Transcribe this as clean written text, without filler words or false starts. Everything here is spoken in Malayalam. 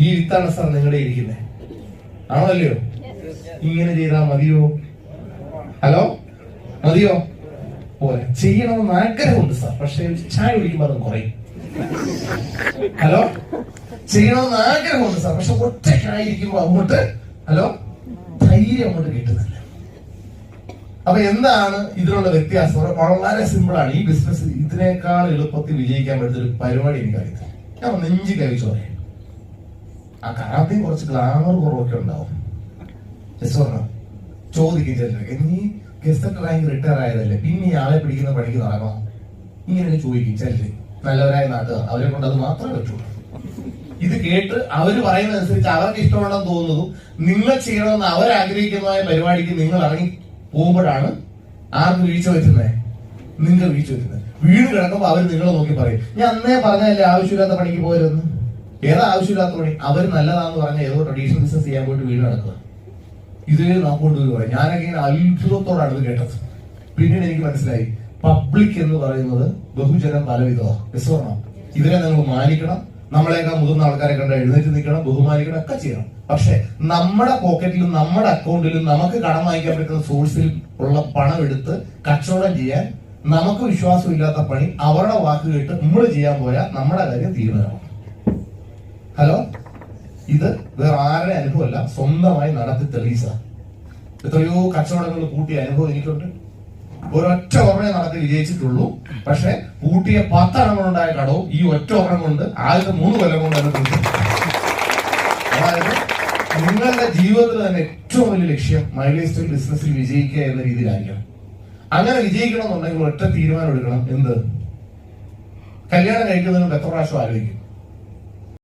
ഈ വിത്താണ് സാർ നിങ്ങളുടെ ഇരിക്കുന്നത്, ആണോ അല്ലയോ? ഇങ്ങനെ ചെയ്താൽ മതിയോ? ഹലോ, മതിയോ? പോലെ ചെയ്യണമെന്ന് ആഗ്രഹമുണ്ട് സാർ, പക്ഷെ ചായ കുടിക്കുമ്പോൾ അത് കുറയും. ഹലോ, ചെയ്യണമെന്ന് ആഗ്രഹമുണ്ട് സാർ, പക്ഷെ ഒറ്റയ്ക്കായിരിക്കുമ്പോ അങ്ങോട്ട് ധൈര്യം അങ്ങോട്ട് കിട്ടുന്നില്ല. അപ്പൊ എന്താണ് ഇതിനുള്ള വ്യത്യാസം? വളരെ സിമ്പിളാണ്. ഈ ബിസിനസ് ഇതിനേക്കാൾ എളുപ്പത്തിൽ വിജയിക്കാൻ പറ്റുന്ന ഒരു പരിപാടി എനിക്കറിയത്തില്ല. ഞാൻ നെഞ്ചി കഴിച്ചു പറയാം. ആ ആദ്യം കുറച്ച് ഗ്ലാമർ കുറവൊക്കെ ഉണ്ടാവും. ചോദിക്കും ചിലരൊക്കെ, നീ ഗസറ്റ് റാങ്ക് റിട്ടയർ ആയതല്ലേ, പിന്നെ ആളെ പിടിക്കുന്ന പണിക്ക് നടക്കണം, ഇങ്ങനെ ചോദിക്കും ചിലര്. നല്ലവരായ നാട്ടുകാർ, അവരെ കൊണ്ട് അത് മാത്രമേ പറ്റുള്ളൂ. ഇത് കേട്ട് അവര് പറയുന്നതനുസരിച്ച് അവർക്ക് ഇഷ്ടമുണ്ടെന്ന് തോന്നുന്നതും നിങ്ങൾ ചെയ്യണമെന്ന് അവരാഗ്രഹിക്കുന്നതായ പരിപാടിക്ക് നിങ്ങൾ ഇറങ്ങി പോകുമ്പോഴാണ് ആർക്ക് വീഴ്ച പറ്റുന്നത്? നിങ്ങൾ വീഴ്ച പറ്റുന്നത്. വീട് കിടക്കുമ്പോൾ അവർ നിങ്ങളെ നോക്കി പറയും, ഞാൻ അന്നേ പറഞ്ഞല്ലേ ആവശ്യമില്ലാത്ത പണിക്ക് പോയതെന്ന്. ഏതാ ആവശ്യമില്ലാത്ത പണി? അവർ നല്ലതാന്ന് പറഞ്ഞ ഏതോ ട്രഡീഷണൽ ബിസിനസ് ചെയ്യാൻ പോയിട്ട് വീട് നടക്കുക. ഇതേ നോക്കൊണ്ട് പറയും. ഞാനൊക്കെ ഇങ്ങനെ അത്ഭുതത്തോടാണ് ഇത് കേട്ടത്. പിന്നീട് എനിക്ക് മനസ്സിലായി, പബ്ലിക് എന്ന് പറയുന്നത് ബഹുജനം പലവിധമാണ്. ഇവരെ നിങ്ങൾ മാനിക്കണം, നമ്മളെയൊക്കെ മുതിർന്ന ആൾക്കാരെ കണ്ട് എഴുന്നേറ്റ് നിൽക്കണം, ബഹുമാനിക്കണം, ഒക്കെ ചെയ്യണം. പക്ഷെ നമ്മുടെ പോക്കറ്റിലും നമ്മുടെ അക്കൗണ്ടിലും നമുക്ക് കടം വാങ്ങിക്കാൻ പറ്റുന്ന സോഴ്സിൽ ഉള്ള പണം എടുത്ത് കച്ചവടം ചെയ്യാൻ നമുക്ക് വിശ്വാസമില്ലാത്ത പണി അവരുടെ വാക്ക് കേട്ട് നമ്മൾ ചെയ്യാൻ പോയാൽ നമ്മുടെ കാര്യം തീരുമാനമാണ്. ഹലോ, ഇത് വേറെ ആരുടെ അനുഭവമല്ല, സ്വന്തമായി നടത്തി തെളിയിച്ച എത്രയോ കച്ചവടങ്ങൾ കൂട്ടിയ അനുഭവം എനിക്കുണ്ട്. ഒരൊറ്റ ഓർമ്മയെ നടത്തി വിജയിച്ചിട്ടുള്ളൂ. പക്ഷെ കൂട്ടിയ 10 എണ്ണം കൊണ്ടുണ്ടായ കടവും ഈ ഒറ്റ ഓർമ്മ കൊണ്ട് ആദ്യത്തെ 3 കൊല്ലം കൊണ്ട് തന്നെ തീർന്നു. അതായത് നിങ്ങളുടെ ജീവിതത്തിൽ തന്നെ ഏറ്റവും വലിയ ലക്ഷ്യം മൈലേജ് സ്റ്റൈൽ ബിസിനസ്സിൽ വിജയിക്കുക എന്ന രീതിയിലായിരിക്കണം. അങ്ങനെ വിജയിക്കണം എന്നുണ്ടെങ്കിൽ ഒറ്റ തീരുമാനം എടുക്കണം. എന്ത്? കല്യാണം കഴിക്കുന്നതിന് എത്ര പ്രാവശ്യം ആലോചിക്കും?